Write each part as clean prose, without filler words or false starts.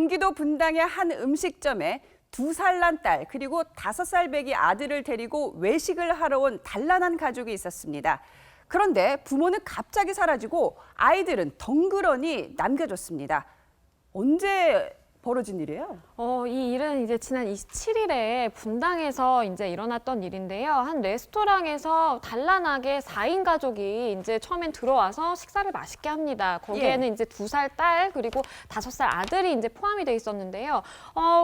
경기도 분당의 한 음식점에 2살 난 딸 그리고 5살 배기 아들을 데리고 외식을 하러 온 단란한 가족이 있었습니다. 그런데 부모는 갑자기 사라지고 아이들은 덩그러니 남겨졌습니다. 언제 벌어진 일이에요? 이 일은 이제 지난 27일에 분당에서 이제 일어났던 일인데요. 한 레스토랑에서 단란하게 4인 가족이 이제 처음엔 들어와서 식사를 맛있게 합니다. 거기에는 이제 2살 딸 그리고 5살 아들이 이제 포함이 돼 있었는데요.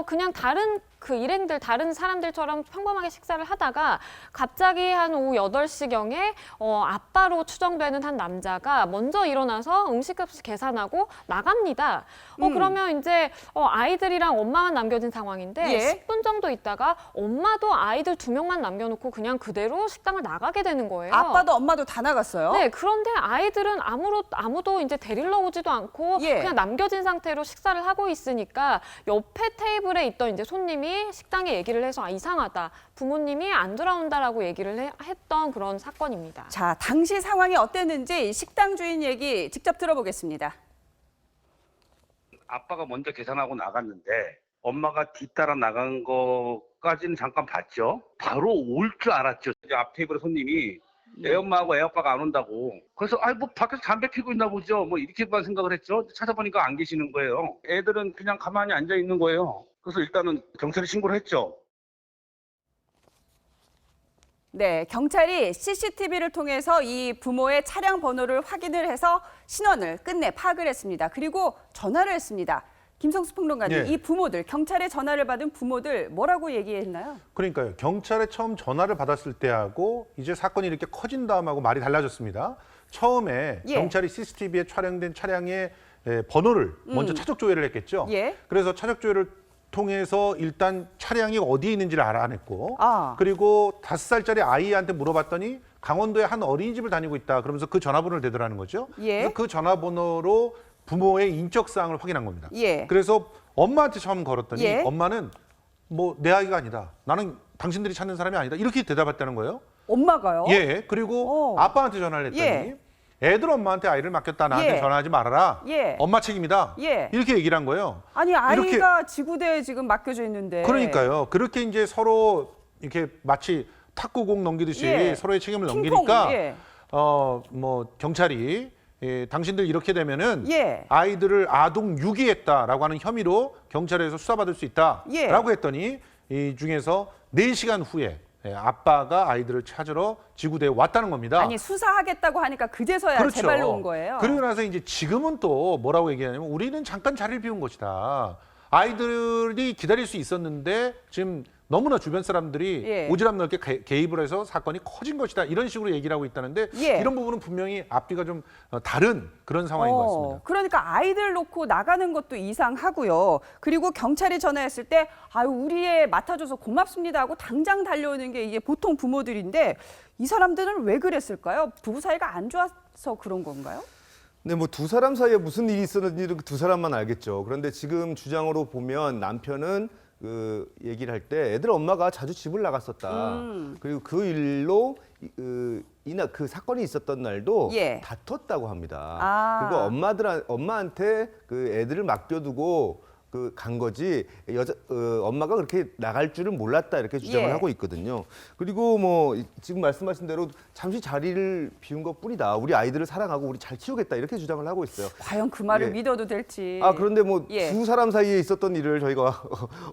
그냥 다른 일행들, 다른 사람들처럼 평범하게 식사를 하다가 갑자기 한 오후 8시경에 아빠로 추정되는 한 남자가 먼저 일어나서 음식값을 계산하고 나갑니다. 그러면 이제 아이들이랑 엄마만 남겨진 상황인데 예. 10분 정도 있다가 엄마도 아이들 2명만 남겨놓고 그냥 그대로 식당을 나가게 되는 거예요. 아빠도 엄마도 다 나갔어요? 네, 그런데 아이들은 아무도 이제 데리러 오지도 않고 예. 그냥 남겨진 상태로 식사를 하고 있으니까 옆에 테이블에 있던 이제 손님이 식당에 얘기를 해서 이상하다. 부모님이 안 돌아온다라고 얘기를 했던 그런 사건입니다. 자, 당시 상황이 어땠는지 식당 주인 얘기 직접 들어보겠습니다. 아빠가 먼저 계산하고 나갔는데 엄마가 뒤따라 나간 거까지는 잠깐 봤죠. 바로 올 줄 알았죠. 이제 앞 테이블에 손님이 애엄마하고 애아빠가 안 온다고. 그래서 뭐 밖에서 담배 피고 있나 보죠. 뭐 이렇게만 생각을 했죠. 찾아보니까 안 계시는 거예요. 애들은 그냥 가만히 앉아 있는 거예요. 그래서 일단은 경찰에 신고를 했죠. 네, 경찰이 CCTV를 통해서 이 부모의 차량 번호를 확인을 해서 신원을 끝내 파악을 했습니다. 그리고 전화를 했습니다. 김성수 평론가님, 네. 이 부모들, 경찰의 전화를 받은 부모들 뭐라고 얘기했나요? 그러니까요. 경찰에 처음 전화를 받았을 때하고 이제 사건이 이렇게 커진 다음하고 말이 달라졌습니다. 처음에 예. 경찰이 CCTV에 촬영된 차량의 번호를 먼저 차적 조회를 했겠죠. 예. 그래서 차적 조회를 통해서 일단 차량이 어디에 있는지를 알아냈고 그리고 5살짜리 아이한테 물어봤더니 강원도의 한 어린이집을 다니고 있다. 그러면서 그 전화번호를 대더라는 거죠. 예. 그래서 그 전화번호로 부모의 인적 사항을 확인한 겁니다. 예. 그래서 엄마한테 처음 걸었더니 예. 엄마는 뭐 내 아이가 아니다. 나는 당신들이 찾는 사람이 아니다. 이렇게 대답했다는 거예요. 엄마가요? 예. 그리고 아빠한테 전화를 했더니 예. 애들 엄마한테 아이를 맡겼다. 나한테 예. 전화하지 말아라. 예. 엄마 책임이다. 예. 이렇게 얘기를 한 거예요. 아니, 아이가 이렇게- 지구대에 지금 맡겨져 있는데. 그러니까요. 그렇게 이제 서로 이렇게 마치 탁구공 넘기듯이 예. 서로의 책임을 핑퐁, 넘기니까 예. 뭐 경찰이 당신들 이렇게 되면은 예. 아이들을 아동 유기했다라고 하는 혐의로 경찰에서 수사받을 수 있다라고 예. 했더니 이 중에서 4시간 후에 아빠가 아이들을 찾으러 지구대에 왔다는 겁니다. 아니, 수사하겠다고 하니까 그제서야 제발로 온 거예요. 그러고 나서 이제 지금은 또 뭐라고 얘기하냐면 우리는 잠깐 자리를 비운 것이다. 아이들이 기다릴 수 있었는데 지금 너무나 주변 사람들이 예. 오지랖 넓게 개입을 해서 사건이 커진 것이다. 이런 식으로 얘기를 하고 있다는데 예. 이런 부분은 분명히 앞뒤가 좀 다른 그런 상황인 것 같습니다. 그러니까 아이들 놓고 나가는 것도 이상하고요. 그리고 경찰이 전화했을 때 아유, 우리 애 맡아줘서 고맙습니다 하고 당장 달려오는 게 이게 보통 부모들인데 이 사람들은 왜 그랬을까요? 부부 사이가 안 좋아서 그런 건가요? 네, 뭐 두 사람 사이에 무슨 일이 있었는지는 두 사람만 알겠죠. 그런데 지금 주장으로 보면 남편은 그 얘기를 할 때 애들 엄마가 자주 집을 나갔었다. 그리고 그 일로 이날 그 사건이 있었던 날도 예. 다퉜다고 합니다. 아. 그리고 엄마한테 그 애들을 맡겨두고 그 간 거지 엄마가 그렇게 나갈 줄은 몰랐다 이렇게 주장을 예. 하고 있거든요. 그리고 뭐 지금 말씀하신 대로 잠시 자리를 비운 것뿐이다. 우리 아이들을 사랑하고 우리 잘 키우겠다 이렇게 주장을 하고 있어요. 과연 그 말을 예. 믿어도 될지. 그런데 뭐 예. 두 사람 사이에 있었던 일을 저희가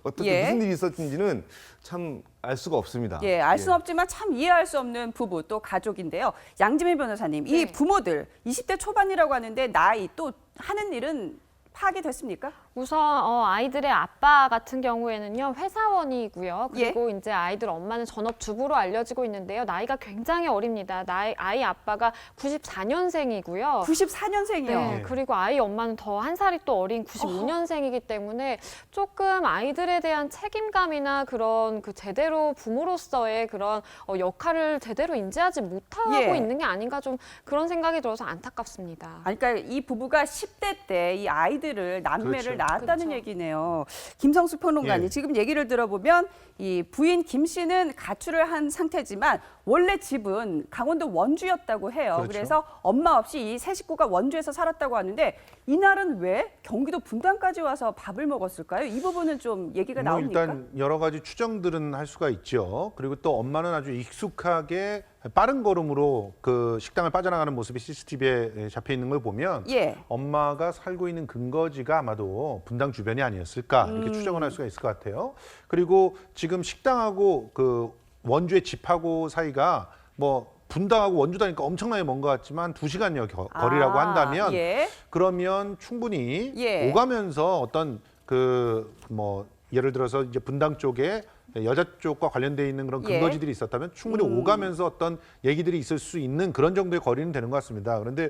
어떻게 예. 무슨 일이 있었는지는 참 알 수가 없습니다. 예, 알 수는 없지만 참 이해할 수 없는 부부 또 가족인데요. 양지민 변호사님, 이 네. 부모들 20대 초반이라고 하는데 나이 또 하는 일은 파악이 됐습니까? 우선 아이들의 아빠 같은 경우에는요 회사원이고요. 그리고 이제 아이들 엄마는 전업주부로 알려지고 있는데요. 나이가 굉장히 어립니다. 아이 아빠가 94년생이고요. 94년생이요. 네, 그리고 아이 엄마는 더 한 살이 또 어린 95년생이기 때문에 조금 아이들에 대한 책임감이나 그런 그 제대로 부모로서의 그런 역할을 제대로 인지하지 못하고 예. 있는 게 아닌가 좀 그런 생각이 들어서 안타깝습니다. 그러니까 이 부부가 10대 때 이 아이들을 남매를 그렇죠. 낳았다는 그렇죠. 얘기네요. 김성수 평론가님, 예. 지금 얘기를 들어보면 이 부인 김 씨는 가출을 한 상태지만 원래 집은 강원도 원주였다고 해요. 그렇죠. 그래서 엄마 없이 이 세 식구가 원주에서 살았다고 하는데 이날은 왜 경기도 분당까지 와서 밥을 먹었을까요? 이 부분은 좀 얘기가 나옵니까? 일단 여러 가지 추정들은 할 수가 있죠. 그리고 또 엄마는 아주 익숙하게 빠른 걸음으로 그 식당을 빠져나가는 모습이 CCTV에 잡혀 있는 걸 보면 예. 엄마가 살고 있는 근거지가 아마도 분당 주변이 아니었을까 이렇게 추정을 할 수가 있을 것 같아요. 그리고 지금 식당하고 그 원주의 집하고 사이가 뭐 분당하고 원주다니까 엄청나게 먼 것 같지만 2시간여 거리라고 한다면 예. 그러면 충분히 예. 오가면서 어떤 그 뭐 예를 들어서 이제 분당 쪽에 여자 쪽과 관련돼 있는 그런 예. 근거지들이 있었다면 충분히 오가면서 어떤 얘기들이 있을 수 있는 그런 정도의 거리는 되는 것 같습니다. 그런데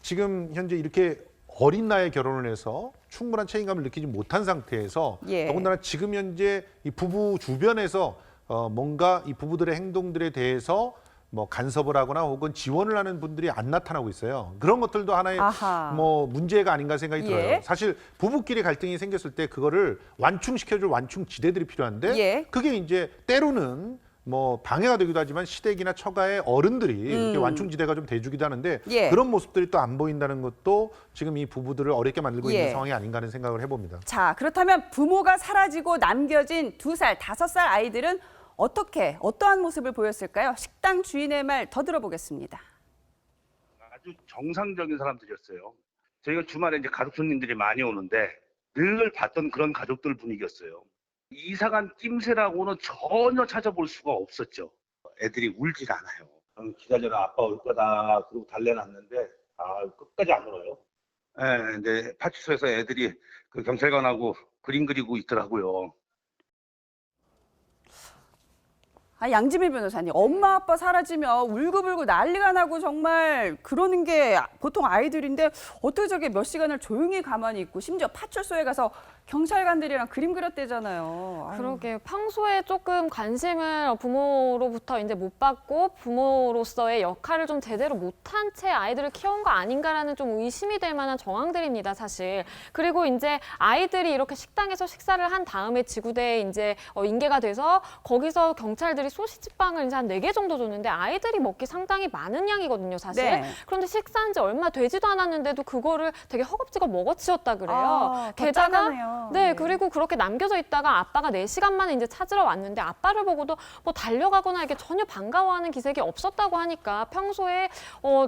지금 현재 이렇게 어린 나이에 결혼을 해서 충분한 책임감을 느끼지 못한 상태에서 예. 더군다나 지금 현재 이 부부 주변에서 뭔가 이 부부들의 행동들에 대해서 뭐 간섭을 하거나 혹은 지원을 하는 분들이 안 나타나고 있어요. 그런 것들도 하나의 아하. 뭐 문제가 아닌가 생각이 예. 들어요. 사실 부부끼리 갈등이 생겼을 때 그거를 완충시켜줄 완충 지대들이 필요한데 예. 그게 이제 때로는 뭐 방해가 되기도 하지만 시댁이나 처가의 어른들이 이렇게 완충 지대가 좀 돼주기도 하는데 예. 그런 모습들이 또 안 보인다는 것도 지금 이 부부들을 어렵게 만들고 예. 있는 상황이 아닌가 하는 생각을 해봅니다. 자, 그렇다면 부모가 사라지고 남겨진 2살, 5살 아이들은 어떠한 모습을 보였을까요? 식당 주인의 말 더 들어보겠습니다. 아주 정상적인 사람들이었어요. 저희가 주말에 이제 가족 손님들이 많이 오는데 늘 봤던 그런 가족들 분위기였어요. 이사간 낌새라고는 전혀 찾아볼 수가 없었죠. 애들이 울질 않아요. 기다려라, 아빠 올 거다. 그러고 달래놨는데 끝까지 안 울어요. 예, 근데 파출소에서 애들이 그 경찰관하고 그림 그리고 있더라고요. 양지미 변호사님, 엄마 아빠 사라지면 울고불고 난리가 나고 정말 그러는 게 보통 아이들인데 어떻게 저게 몇 시간을 조용히 가만히 있고 심지어 파출소에 가서 경찰관들이랑 그림 그렸대잖아요. 아유. 그러게요. 평소에 조금 관심을 부모로부터 이제 못 받고 부모로서의 역할을 좀 제대로 못한 채 아이들을 키운 거 아닌가라는 좀 의심이 될 만한 정황들입니다, 사실. 그리고 이제 아이들이 이렇게 식당에서 식사를 한 다음에 지구대에 이제 인계가 돼서 거기서 경찰들이 소시지빵을 이제 한 4개 정도 줬는데 아이들이 먹기 상당히 많은 양이거든요, 사실. 네. 그런데 식사한 지 얼마 되지도 않았는데도 그거를 되게 허겁지겁 먹어치웠다 그래요. 더 게다가 짜가네요. 네, 그리고 그렇게 남겨져 있다가 아빠가 4시간 만에 이제 찾으러 왔는데 아빠를 보고도 뭐 달려가거나 이렇게 전혀 반가워하는 기색이 없었다고 하니까 평소에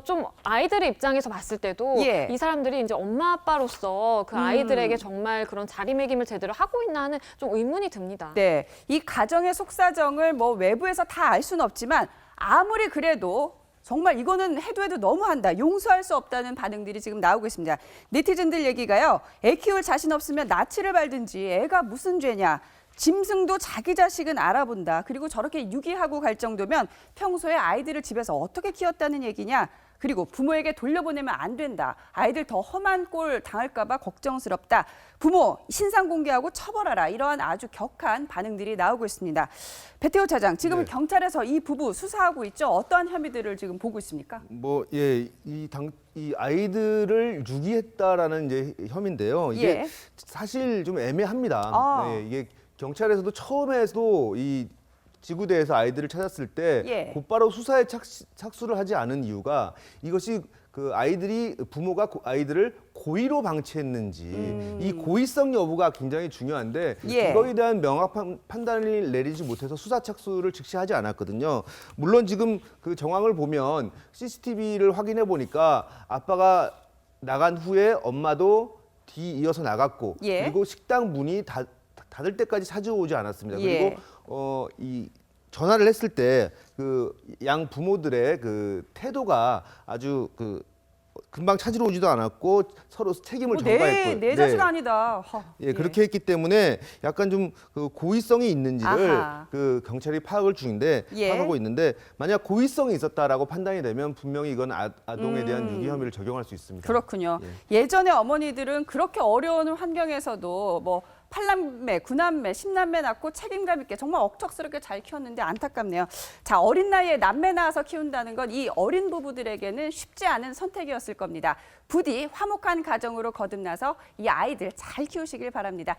좀 아이들의 입장에서 봤을 때도 예. 이 사람들이 이제 엄마 아빠로서 그 아이들에게 정말 그런 자리매김을 제대로 하고 있나 하는 좀 의문이 듭니다. 네, 이 가정의 속사정을 뭐 외부에서 다 알 수는 없지만 아무리 그래도 정말 이거는 해도 너무한다. 용서할 수 없다는 반응들이 지금 나오고 있습니다. 네티즌들 얘기가요. 애 키울 자신 없으면 나치를 밟든지 애가 무슨 죄냐. 짐승도 자기 자식은 알아본다. 그리고 저렇게 유기하고 갈 정도면 평소에 아이들을 집에서 어떻게 키웠다는 얘기냐. 그리고 부모에게 돌려보내면 안 된다. 아이들 더 험한 꼴 당할까 봐 걱정스럽다. 부모 신상 공개하고 처벌하라. 이러한 아주 격한 반응들이 나오고 있습니다. 배태호 차장, 지금 네. 경찰에서 이 부부 수사하고 있죠. 어떠한 혐의들을 지금 보고 있습니까? 뭐, 예, 이 아이들을 유기했다라는 이제 혐의인데요. 이게 예. 사실 좀 애매합니다. 아. 네, 이게 경찰에서도 처음에도 이 지구대에서 아이들을 찾았을 때 예. 곧바로 수사에 착수를 하지 않은 이유가 이것이 그 아이들이 부모가 아이들을 고의로 방치했는지 이 고의성 여부가 굉장히 중요한데 예. 이거에 대한 명확한 판단을 내리지 못해서 수사 착수를 즉시 하지 않았거든요. 물론 지금 그 정황을 보면 CCTV를 확인해 보니까 아빠가 나간 후에 엄마도 뒤이어서 나갔고 예. 그리고 식당 문이 닫을 때까지 찾아오지 않았습니다. 예. 그리고 이 전화를 했을 때 그 양 부모들의 그 태도가 아주 그 금방 찾으러 오지도 않았고 서로 책임을 전가했고 내 자식 아니다. 예, 그렇게 했기 때문에 약간 좀 그 고의성이 있는지를 아하. 그 경찰이 파악을 중인데 예. 파악하고 있는데 만약 고의성이 있었다라고 판단이 되면 분명히 이건 아동에 대한 유기 혐의를 적용할 수 있습니다. 그렇군요. 예전에 어머니들은 그렇게 어려운 환경에서도 뭐 8남매, 9남매, 10남매 낳고 책임감 있게 정말 억척스럽게 잘 키웠는데 안타깝네요. 자, 어린 나이에 남매 낳아서 키운다는 건 이 어린 부부들에게는 쉽지 않은 선택이었을 겁니다. 부디 화목한 가정으로 거듭나서 이 아이들 잘 키우시길 바랍니다.